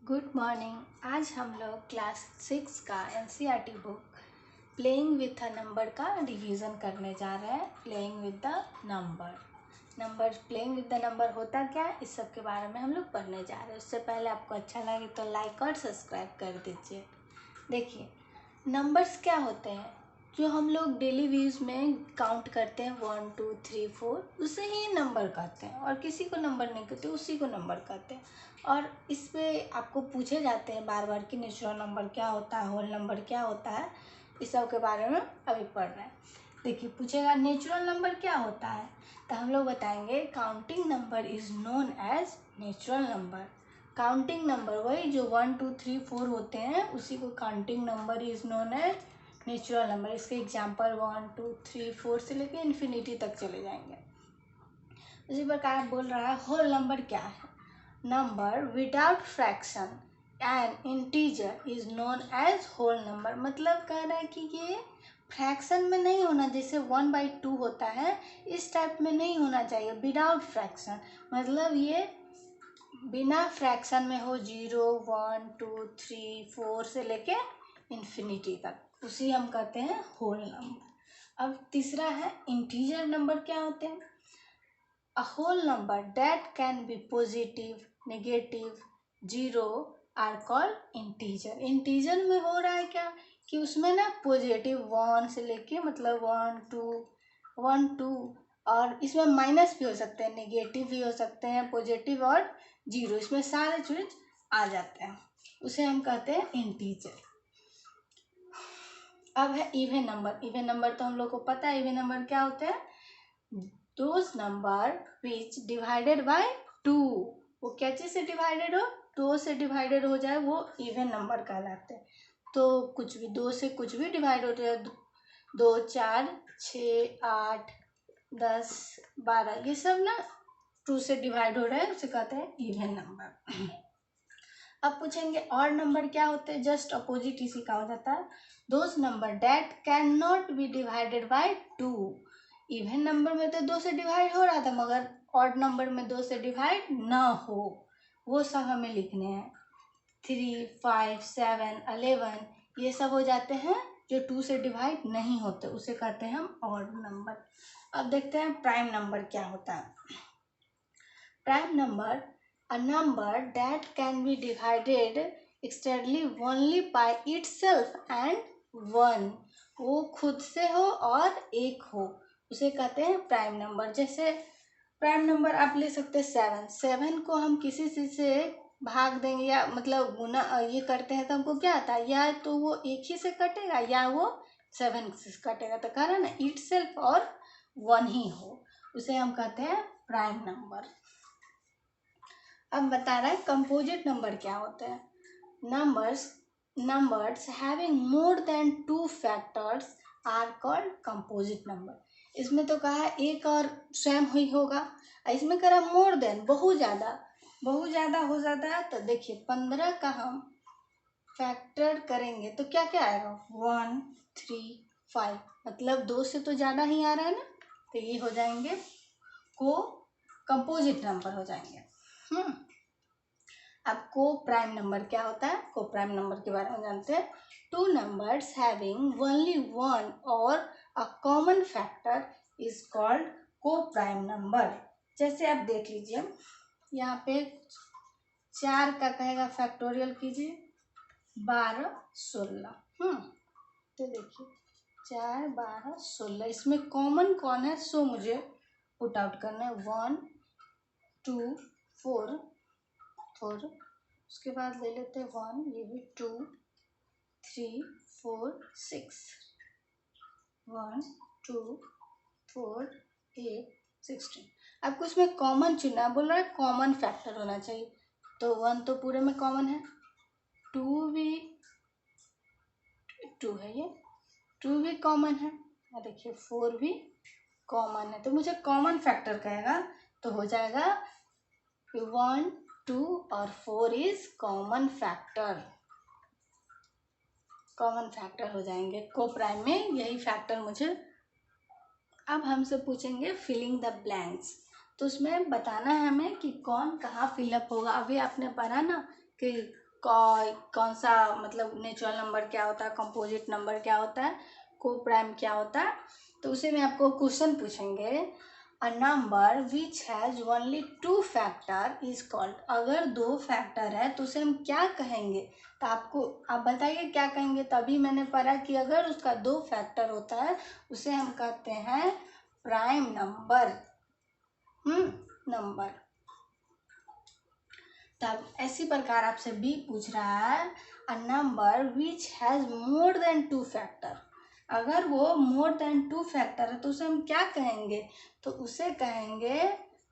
Good morning. आज हम लोग क्लास 6 का NCERT book playing with a number का रिवीजन करने जा रहे हैं। Playing with the number playing with the number होता क्या है, इस सब के बारे में हम लोग पढ़ने जा रहे हैं। उससे पहले आपको अच्छा लगे तो लाइक और सब्सक्राइब कर दीजिए। देखिए, नंबर्स क्या होते हैं जो हम लोग डेली यूज़ में काउंट करते हैं 1 2 3 4, उसे ही नंबर कहते हैं। और किसी को नंबर नहीं कहते, उसी को नंबर कहते हैं। और इस पे आपको पूछे जाते हैं बार बार कि नेचुरल नंबर क्या होता है, होल नंबर क्या होता है। इस सब के बारे में अभी पढ़ रहे हैं। देखिए, पूछेगा नेचुरल नंबर क्या होता है, तो हम लोग बताएंगे counting number is known as natural number. Counting number वही जो 1 2 3 4 होते हैं, उसी को counting number is known as natural number. इसके एग्जाम्पल 1 2 3 4 से लेकर इन्फिनिटी तक चले जाएंगे। इसी प्रकार बोल रहा है होल नंबर क्या है। Number without fraction and integer is known as whole number. मतलब कह रहा है कि ये फ्रैक्शन में नहीं होना, जैसे 1/2 होता है इस टाइप में नहीं होना चाहिए। विदाउट फ्रैक्शन मतलब ये बिना फ्रैक्शन में हो, 0 1 2 3 4 से लेके इन्फिनिटी तक, उसी हम कहते हैं होल नंबर। अब तीसरा है इंटीजर नंबर क्या होते हैं। A whole number that can be positive, negative, 0 are called integer. Integer में हो रहा है क्या कि उसमें ना पॉजिटिव 1 से लेके मतलब 1 2 और इसमें माइनस भी हो सकते हैं, नेगेटिव भी हो सकते हैं, पॉजिटिव और 0, इसमें सारे चीज आ जाते हैं, उसे हम कहते हैं इंटीजर। अब है इवन नंबर। इवन नंबर तो हम लोग को पता है, इवन नंबर क्या होते हैं। Those number which divided by 2, वो क्या चीज से डिवाइडेड हो, 2 से डिवाइडेड हो जाए, वो इवन नंबर कहलाते हैं। तो कुछ भी 2 से कुछ भी डिवाइड हो जाए, 2 4 6 8 10 12, ये सब ना 2 से डिवाइड हो रहा है, उसे कहते हैं इवन नंबर। अब पूछेंगे और नंबर क्या होते हैं, जस्ट अपोजिट इसी का हो जाता है। Those number that can not be divided by 2। Even number में तो 2 से डिवाइड हो रहा था, मगर ऑड नंबर में 2 से डिवाइड ना हो, वो सब हमें लिखने हैं। 3 5 7 11 ये सब हो जाते हैं जो 2 से डिवाइड नहीं होते, उसे कहते हैं हम ऑड नंबर। अब देखते हैं प्राइम नंबर क्या होता है। Prime number a number that can be divided externally only by itself and 1, वो खुद से हो और एक हो, उसे कहते हैं प्राइम नंबर। जैसे प्राइम नंबर आप ले सकते हैं 7 को हम किसी चीज से भाग देंगे या मतलब गुना ये करते हैं तो हमको क्या आता है, या तो वो एक ही से कटेगा या वो 7 से कटेगा। तो कह रहा है ना इट सेल्फ और 1 ही हो, उसे हम कहते हैं प्राइम नंबर। अब बता रहा है कंपोजिट नंबर क्या होता है। Numbers having more than 2 factors are called composite number. इसमें तो कहा है एक और सेम ही होगा, इसमें कह रहा मोर देन, बहुत ज़्यादा हो जाता है। तो देखिए 15 का हम फैक्टर करेंगे तो क्या क्या आएगा, 1 3 5, मतलब 2 से तो ज़्यादा ही आ रहा है ना, तो ये हो जाएंगे को कंपोजिट नंबर हो जाएंगे। अब को प्राइम नंबर क्या होता है, को प्राइम नंबर के बारे में जानते हैं। 2 नंबर्स हैविंग ओनली 1 और a common factor is called को प्राइम नंबर। जैसे आप देख लीजिए यहाँ पे 4 का कहेगा फैक्टोरियल कीजिए 12 16। तो देखिए 4 12 16, इसमें कॉमन कौन है सो मुझे पुट आउट करना है। 1 2 4 4, उसके बाद ले लेते हैं 1, ये भी 2 3 4 6, 1 2 4 8 16। आपको इसमें कॉमन चुनना, बोल रहा है कॉमन फैक्टर होना चाहिए, तो 1 तो पूरे में कॉमन है, 2 भी 2 है, ये 2 भी कॉमन है, और देखिए 4 भी कॉमन है। तो मुझे कॉमन फैक्टर कहेगा तो हो जाएगा 1 2 और 4 इज कॉमन फैक्टर हो जाएंगे। को प्राइम में यही फैक्टर मुझे। अब हमसे पूछेंगे फिलिंग द ब्लैंक्स, तो उसमें बताना है हमें कि कौन कहाँ फिलअप होगा। अभी आपने पढ़ा ना कि कौन सा मतलब नेचुरल नंबर क्या होता है, कंपोजिट नंबर क्या होता है, को प्राइम क्या होता है। तो उसे में आपको क्वेश्चन पूछेंगे, a number which has only 2 factor is called. अगर 2 फैक्टर है तो उसे हम क्या कहेंगे, तो आप बताइए क्या कहेंगे। तभी मैंने पढ़ा कि अगर उसका 2 फैक्टर होता है उसे हम कहते हैं प्राइम नंबर। नंबर। तब ऐसी प्रकार आपसे बी पूछ रहा है, a number which has more than 2 factor. अगर वो मोर देन 2 फैक्टर है तो उसे हम क्या कहेंगे, तो उसे कहेंगे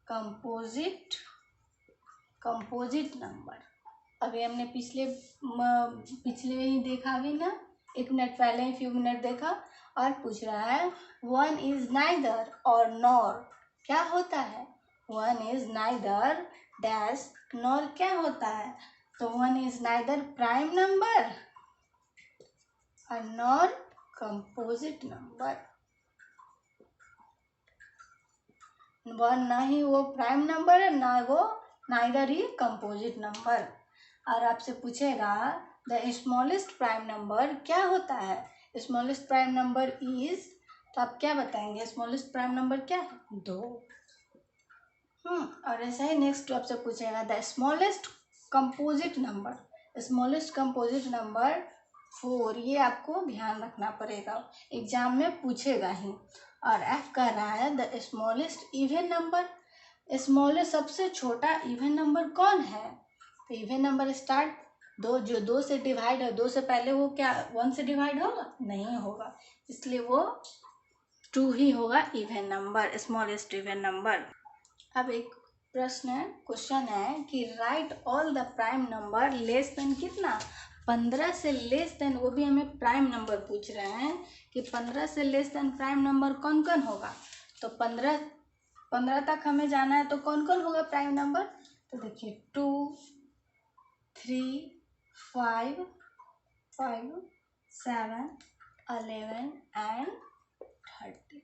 कंपोजिट नंबर। अभी हमने पिछले ही देखा भी ना, 1 मिनट पहले ही फ्यू मिनट देखा। और पूछ रहा है, वन इज नाइदर और नॉर क्या होता है। One is neither dash nor क्या होता है, तो one is neither prime number और नॉर कंपोजिट नंबर। वन ना ही वो प्राइम नंबर है, ना वो नाइदर ही कंपोजिट नंबर। और आपसे पूछेगा द स्मॉलेस्ट प्राइम नंबर क्या होता है। स्मॉलेस्ट प्राइम नंबर इज, तो आप क्या बताएंगे, स्मॉलेस्ट प्राइम नंबर क्या है, 2। और ऐसा ही नेक्स्ट आपसे पूछेगा the smallest composite number. Smallest composite number 4। ये आपको ध्यान रखना पड़ेगा, एग्जाम में पूछेगा ही। और एफ कह रहा है the smallest even number. Smallest सबसे छोटा इवन नंबर कौन है, तो इवन नंबर स्टार्ट जो 2 से डिवाइड है, 2 से पहले वो क्या 1 से डिवाइड होगा, नहीं होगा, इसलिए वो 2 ही होगा even number, smallest even number. अब एक क्वेश्चन है कि right all the prime number less than कितना, 15 से लेस देन, वो भी हमें प्राइम नंबर पूछ रहे हैं कि 15 से लेस देन प्राइम नंबर कौन कौन होगा। तो 15 तक हमें जाना है, तो कौन कौन होगा प्राइम नंबर, तो देखिए 2, 3, 5, 7, 11 एंड 30।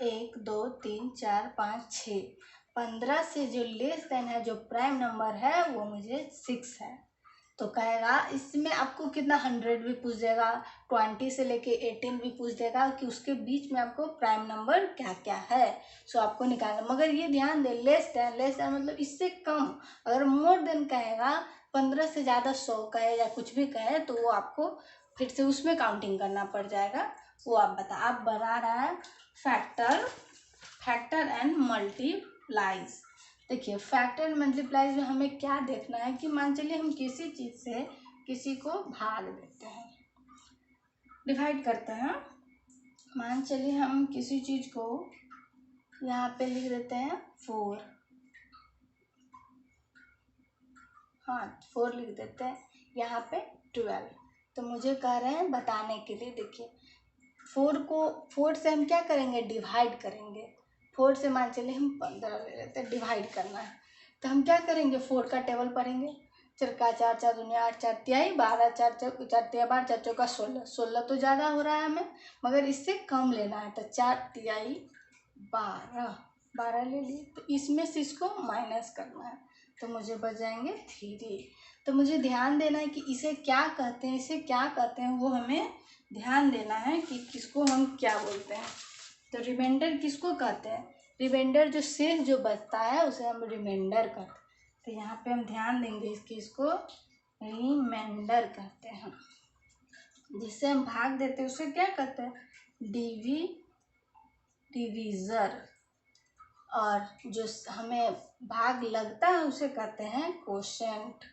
1, 2, 3, 4, 5, 6। 15 से जो लेस देन है, जो प्राइम नंबर है, वो मुझे 6 है। तो कहेगा इसमें आपको कितना 100 भी पूछ देगा, 20 से लेके 18 भी पूछ देगा कि उसके बीच में आपको प्राइम नंबर क्या क्या है, सो आपको निकालना। मगर ये ध्यान दे, लेस देन मतलब इससे कम। अगर मोर देन कहेगा, 15 से ज़्यादा 100 कहे या कुछ भी कहे, तो वो आपको फिर से उसमें काउंटिंग करना पड़ जाएगा। वो आप बता रहा है फैक्टर एंड मल्टीप्लाइज। देखिए फैक्टर एंड मल्टीप्लाइज में हमें क्या देखना है कि मान चलिए हम किसी चीज़ से किसी को भाग देते हैं, डिवाइड करते हैं। मान चलिए हम किसी चीज़ को यहाँ पे लिख देते हैं 4, 4 लिख देते हैं, यहाँ पे 12। तो मुझे कह रहे हैं बताने के लिए, देखिए 4 से हम क्या करेंगे, डिवाइड करेंगे। 4 से मान चलिए हम 15 ले लेते हैं, डिवाइड करना है। तो हम क्या करेंगे, 4 का टेबल पढ़ेंगे। 4 का 4, 4 दूनी 8, 4 तिहाई 12, 4 4 तिया 12, 4 चौका 16। 16 तो ज़्यादा हो रहा है हमें, मगर इससे कम लेना है, तो 4 तिहाई 12 ले लिए। तो इसमें से इसको माइनस करना है, तो मुझे बच जाएंगे 3। तो मुझे ध्यान देना है कि इसे क्या कहते हैं, वो हमें ध्यान देना है कि किसको हम क्या बोलते हैं। तो रिमाइंडर किसको कहते हैं, रिमाइंडर जो शेष जो बचता है उसे हम रिमाइंडर कहते हैं। तो यहाँ पे हम ध्यान देंगे इसको रिमाइंडर कहते हैं। जिससे हम भाग देते हैं उसे क्या कहते हैं, डिवीज़र। और जो हमें भाग लगता है उसे कहते हैं क्वोशेंट।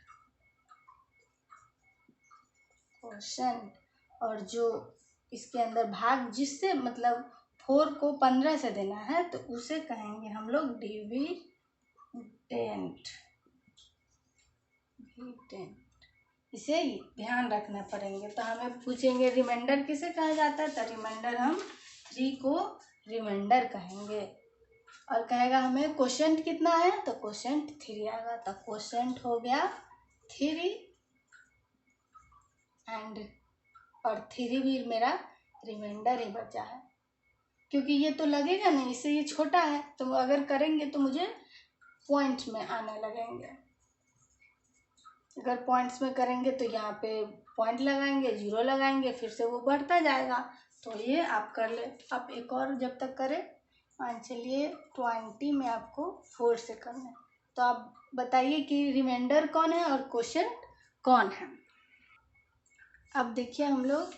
और जो इसके अंदर भाग जिससे मतलब 4 को 15 से देना है, तो उसे कहेंगे हम लोग डिविडेंट। इसे ध्यान रखना पड़ेंगे। तो हमें पूछेंगे रिमाइंडर किसे कहा जाता है, तो रिमाइंडर हम 3 को रिमाइंडर कहेंगे। और कहेगा हमें क्वोशेंट कितना है, तो क्वोशेंट 3 आएगा। तो क्वोशेंट हो गया 3 और 3 भी मेरा रिमाइंडर ही बचा है, क्योंकि ये तो लगेगा नहीं, इससे ये छोटा है, तो अगर करेंगे तो मुझे पॉइंट में आने लगेंगे। अगर पॉइंट्स में करेंगे तो यहाँ पे पॉइंट लगाएंगे, जीरो लगाएंगे, फिर से वो बढ़ता जाएगा। तो ये आप कर ले। आप एक और जब तक करें, मान चलिए 20 में आपको 4 से करना है। तो आप बताइए कि रिमाइंडर कौन है और क्वोशिएंट कौन है। अब देखिए हम लोग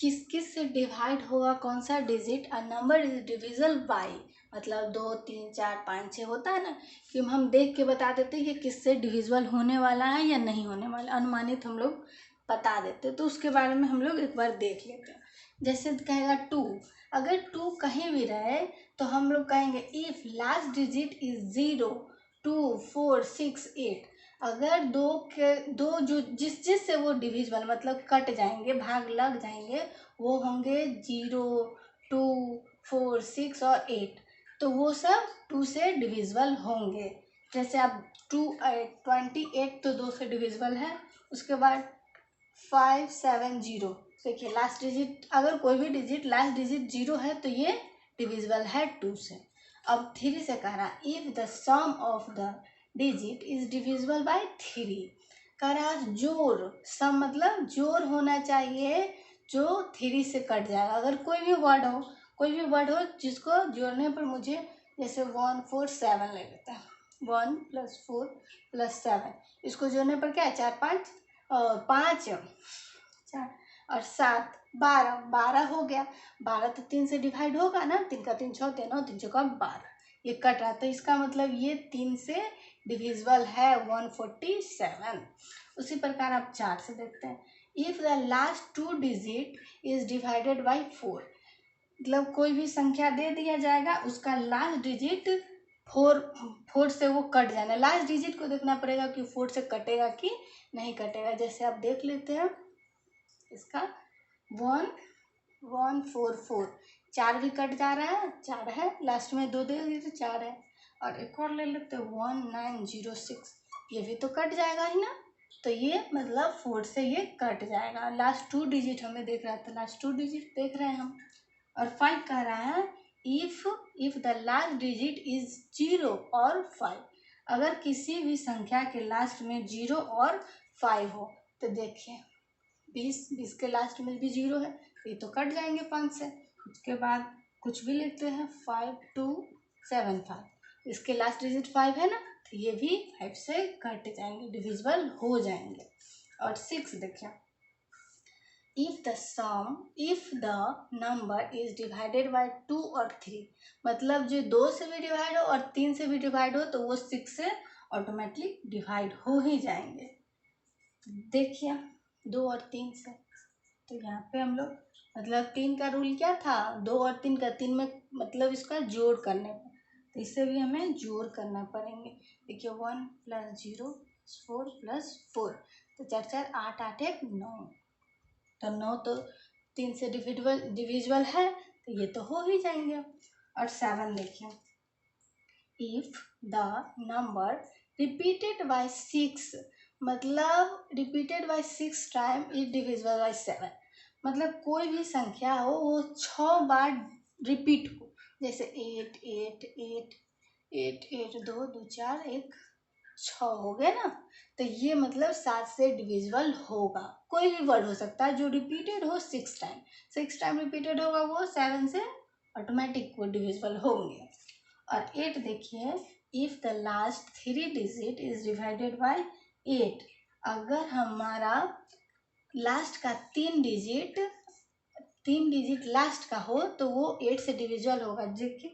किस किस से डिवाइड होगा, कौन सा digit. A number is divisible by, मतलब 2 3 4 5 6 होता है ना, कि हम देख के बता देते हैं कि किससे डिविजिबल होने वाला है या नहीं होने वाला, अनुमानित हम लोग बता देते। तो उसके बारे में हम लोग एक बार देख लेते हैं। जैसे कहेगा 2, अगर 2 कहीं भी रहे तो हम लोग कहेंगे इफ लास्ट डिजिट इज 0 2 4 6 8। अगर दो जो जिस जिस से वो डिविजिबल मतलब कट जाएंगे, भाग लग जाएंगे, वो होंगे 0 2 4 6 और 8। तो वो सब 2 से डिविजिबल होंगे। जैसे अब 28 तो 2 से डिविजिबल है। उसके बाद 570, देखिए लास्ट डिजिट, अगर कोई भी डिजिट लास्ट डिजिट 0 है तो ये डिविजिबल है 2 से। अब 3 से कह रहा if the sum of the digit is divisible by 3। कह रहा जोड़, सम मतलब जोड़ होना चाहिए जो 3 से कट जाएगा। अगर कोई भी वर्ड हो जिसको जोड़ने पर मुझे, जैसे 1 4 7 ले लेता है, 1 + 4 + 7, इसको जोड़ने पर क्या है 4 5 5 4 और 7 12, 12 हो गया। 12 तो 3 से डिवाइड होगा ना, 3 का 3 6 9 3 चौका 12, ये कट रहा। तो इसका मतलब ये 3 से डिविजिबल है 147। उसी प्रकार आप 4 से देखते हैं, if the last 2 digit is divided by 4। मतलब कोई भी संख्या दे दिया जाएगा, उसका लास्ट डिजिट 4 से वो कट जाना। लास्ट डिजिट को देखना पड़ेगा कि 4 से कटेगा कि नहीं कटेगा। जैसे आप देख लेते हैं इसका 1 1 4 4, 4 भी कट जा रहा है, 4 है, लास्ट में 2 दे दिए तो 4 है। और एक और ले लेते हैं 1906, ये भी तो कट जाएगा ही ना। तो ये मतलब 4 से ये कट जाएगा। लास्ट 2 डिजिट हमें देख रहा था, लास्ट 2 डिजिट देख रहे हैं हम। और 5 कह रहा है if the last digit is 0 और 5। अगर किसी भी संख्या के लास्ट में 0 और 5 हो, तो देखिए 20 के लास्ट में भी 0 है, ये तो कट जाएंगे 5 से। उसके बाद कुछ भी लिखते हैं 5275, इसके लास्ट डिजिट 5 है ना, तो ये भी 5 से कट जाएंगे, डिविजिबल हो जाएंगे। और 6 देखिए, if the number is divided bye 2 और 3, मतलब जो 2 से भी डिवाइड हो और 3 से भी डिवाइड हो तो वो 6 से ऑटोमेटिकली डिवाइड हो ही जाएंगे। देखिए 2 और 3 से, तो यहाँ पे हम लोग मतलब 3 का रूल क्या था, 2 और 3 का, 3 में मतलब इसका जोड़ करने पर, तो इससे भी हमें जोड़ करना पड़ेंगे। देखिए 1 + 0 4 + 4, तो 4 4 8 8 1 9, तो 9 तो 3 से डिविजिबल है, तो ये तो हो ही जाएंगे। और 7 देखिए, if the number repeated bye 6, मतलब repeated bye 6 time is divisible bye 7, मतलब कोई भी संख्या हो वो 6 बार रिपीट हो। जैसे 8 8 8 8 8 2 2 4 1 6 हो गया ना, तो ये मतलब 7 से डिविजिबल होगा। कोई भी वर्ड हो सकता है जो रिपीटेड हो 6 टाइम, 6 टाइम रिपीटेड होगा, वो 7 से ऑटोमेटिक वो डिविजिबल होंगे। और 8 देखिए, if the last 3 digit is divided bye 8, अगर हमारा लास्ट का 3 डिजिट लास्ट का हो तो वो 8 से डिविजिबल होगा। देखिए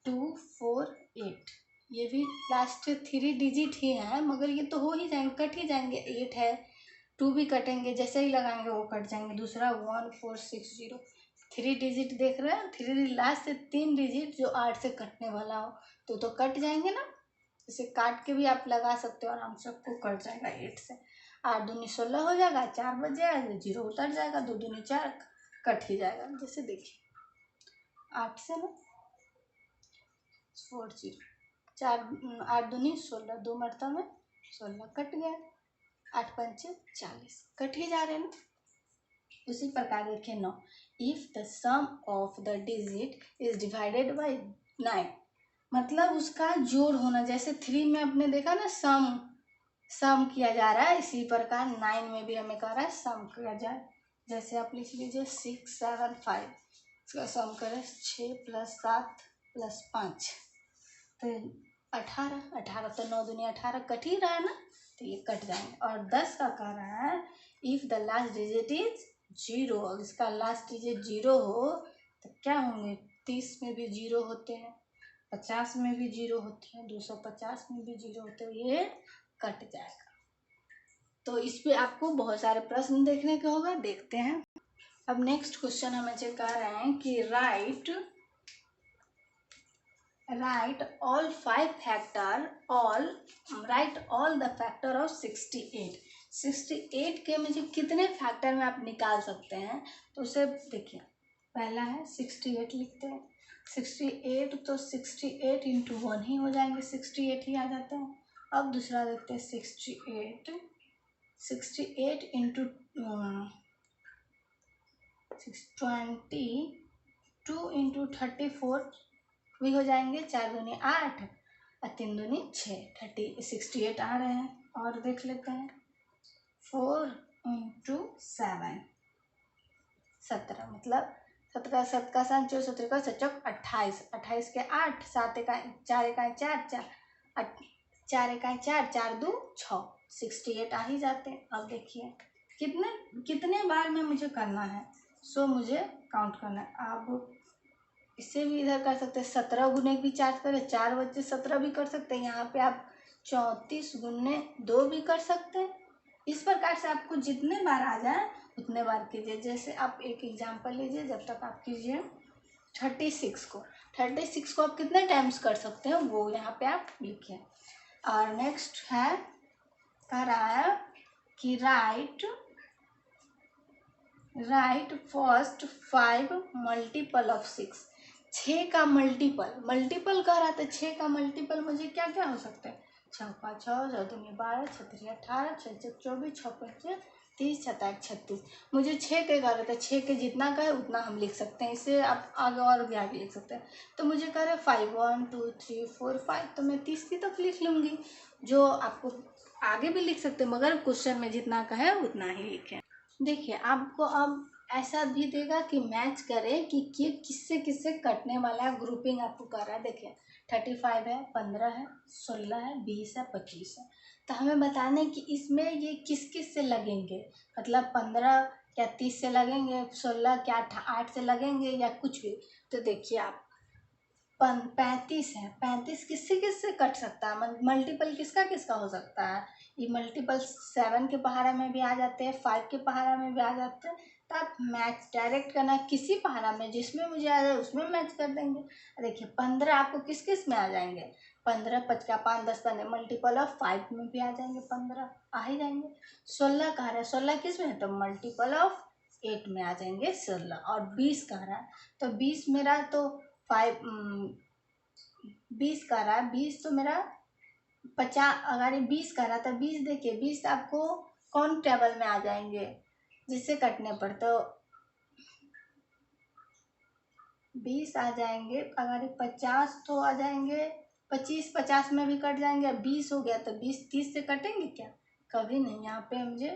2 4 8, ये भी लास्ट 3 डिजिट ही है, मगर ये तो हो ही जाएंगे, कट ही जाएंगे। 8 है, 2 भी कटेंगे, जैसे ही लगाएंगे वो कट जाएंगे। दूसरा 1 4 6 0, 3 डिजिट देख रहे हैं, 3 लास्ट से 3 डिजिट जो 8 से कटने वाला हो तो कट जाएंगे ना। इसे काट के भी आप लगा सकते हो, आराम से आपको कट जाएगा 8 से। 8 दूनी 16 हो जाएगा, 4 बच जाएगा, 0 उतर जाएगा, 2 दूनी 4, कट ही जाएगा। जैसे देखिए 8 से ना 4 0, 4 8 दूनी 16, 2 मरतबा में 16 कट गया, 8 पंचे 40, कट ही जा रहे हैं ना। उसी प्रकार देखिए 9, if the sum of the digit is divided by 9, मतलब उसका जोड़ होना। जैसे 3 में आपने देखा ना सम, सम किया जा रहा है। इसी प्रकार 9 में भी हमें कह रहा है सम किया जाए। जैसे आप लिख लीजिए 6 7 5, इसका सम करें 6 + 7 + 5 तो 18। 18 तो 9 दूनी 18 कट ही रहा है ना, तो ये कट जाएंगे। और 10 का कह रहा है if the last digit is 0, अगर इसका लास्ट डिजिट 0 हो तो क्या होंगे, 30 में भी 0 होते हैं, 50 में भी 0 होते हैं, 250 में भी 0 होते हैं, ये कट जाएगा। तो इस पे आपको बहुत सारे प्रश्न देखने को होगा, देखते हैं। अब नेक्स्ट क्वेश्चन हमें चेक कर रहे हैं कि right all the factor of 68। 68 के मुझे कितने फैक्टर में आप निकाल सकते हैं, तो उसे देखिए। पहला है 68 लिखते हैं। 68 तो 68 × 1 ही हो जाएंगे, 68 ही आ जाते हैं। अब दूसरा देखते हैं 68 × 22 × 34 भी हो जाएंगे। 4 दूनी 8 और 3 दूनी 6, 68 आ रहे हैं। और देख लेते हैं 4 × 7 17, मतलब 17 7 का 7 जो 17 का 7 28, 28 के 8, 7 का 4 4 4 4 4 2 6, 68 आ ही जाते हैं। अब देखिए कितने बार में मुझे करना है, सो मुझे काउंट करना है। अब इससे भी इधर कर सकते हैं, 17 गुने भी 4 करें, 4 बच्चे 17 भी कर सकते हैं। यहाँ पे आप 34 गुने 2 भी कर सकते हैं। इस प्रकार से आपको जितने बार आ जाए उतने बार कीजिए। जैसे आप एक एग्जांपल लीजिए, जब तक आप कीजिए 36 को। 36 को आप कितने टाइम्स कर सकते हैं वो यहाँ पे आप लिखिए। और नेक्स्ट है, कह रहा है कि राइट फर्स्ट 5 मल्टीपल ऑफ 6। 6 का मल्टीपल कह रहा था। 6 का मल्टीपल मुझे क्या क्या हो सकता है, 6 × 5 = 6, 4 दूनी 12, 6 3 18, 6 6 24, 6 5 30, 7 8 36। मुझे 6 के कह रहा था, 6 के जितना का है उतना हम लिख सकते हैं। इससे आप आगे और भी आगे लिख सकते हैं। तो मुझे कह रहे हैं 5 1 2 3 4 5, तो मैं 30 की तक लिख लूँगी। जो आपको आगे भी लिख सकते हैं, मगर क्वेश्चन में जितना का है उतना ही लिखें। देखिए आपको अब ऐसा भी देगा कि मैच करे कि किससे किससे कटने वाला है, ग्रुपिंग आपको कर रहा है। देखिए 35 है, 15 है, 16 है, 20 है, 25 है। तो हमें बताने कि इसमें ये किस किस से लगेंगे, मतलब 15 क्या 30 से लगेंगे, 16 क्या 8 से लगेंगे, या कुछ भी। तो देखिए आप 35 है, 35 किससे कट सकता है, मल्टीपल किसका किसका हो सकता है। ये मल्टीपल 7 के पहाड़ा में भी आ जाते हैं, 5 के पहाड़ा में भी आ जाते हैं। तो आप मैच डायरेक्ट करना, किसी पहाड़ा में जिसमें मुझे आ जाए उसमें मैच कर देंगे। देखिए 15 आपको किस किस में आ जाएंगे, 15 5 का 5 10 15, मल्टीपल ऑफ 5 में भी आ जाएंगे, 15 आ ही जाएंगे। 16 कह रहा है, 16 किस में है, तो मल्टीपल ऑफ 8 में आ जाएंगे 16। और 20 कह रहा है, तो 20 मेरा तो 20 कह रहा है, 20 तो मेरा 50, अगर ये 20 कह रहा था, 20 देखिए 20 आपको कौन टेबल में आ जाएंगे जिससे कटने पर, तो 20 आ जाएंगे। अगर ये 50 तो आ जाएंगे, 25 50 में भी कट जाएंगे। 20 हो गया तो 20 30 से कटेंगे क्या, कभी नहीं। यहाँ पे मुझे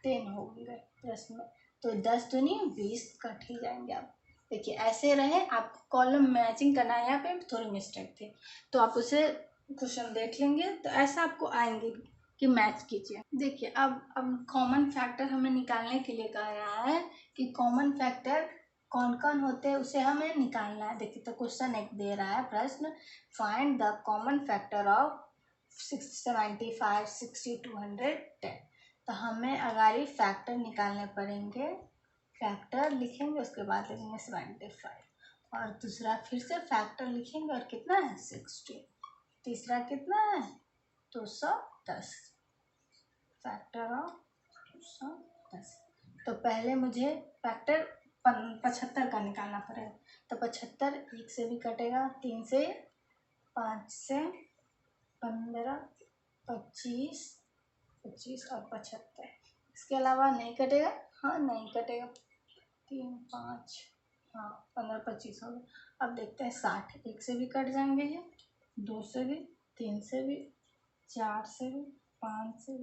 10 होंगे प्लस में, तो 10 तो नहीं 20 कट ही जाएंगे। आप देखिए ऐसे रहे, आप कॉलम मैचिंग करना है। यहाँ पे थोड़ी मिस्टेक थी, तो आप उसे क्वेश्चन देख लेंगे तो ऐसा आपको आएंगे कि मैच कीजिए। देखिए अब कॉमन फैक्टर हमें निकालने के लिए कह रहा है कि कॉमन फैक्टर कौन कौन होते हैं उसे हमें निकालना है। देखिए तो क्वेश्चन एक दे रहा है प्रश्न, find the common factor of 75 60 210। तो हमें अगर ये फैक्टर निकालने पड़ेंगे, फैक्टर लिखेंगे उसके बाद लिखेंगे 75, और दूसरा फिर से फैक्टर लिखेंगे और कितना है 60, तीसरा कितना है 210, फैक्टर ऑफ 210। तो पहले मुझे फैक्टर 75 का निकालना पड़ेगा। तो 75 1 से भी कटेगा, 3 से, 5 से, 15 25 25 और 75। इसके अलावा नहीं कटेगा, हाँ नहीं कटेगा। 3 5 हाँ 15 25 हो गया। अब देखते हैं 60, 1 से भी कट जाएंगे ये, 2 से भी, 3 से भी, 4 से भी, 5 से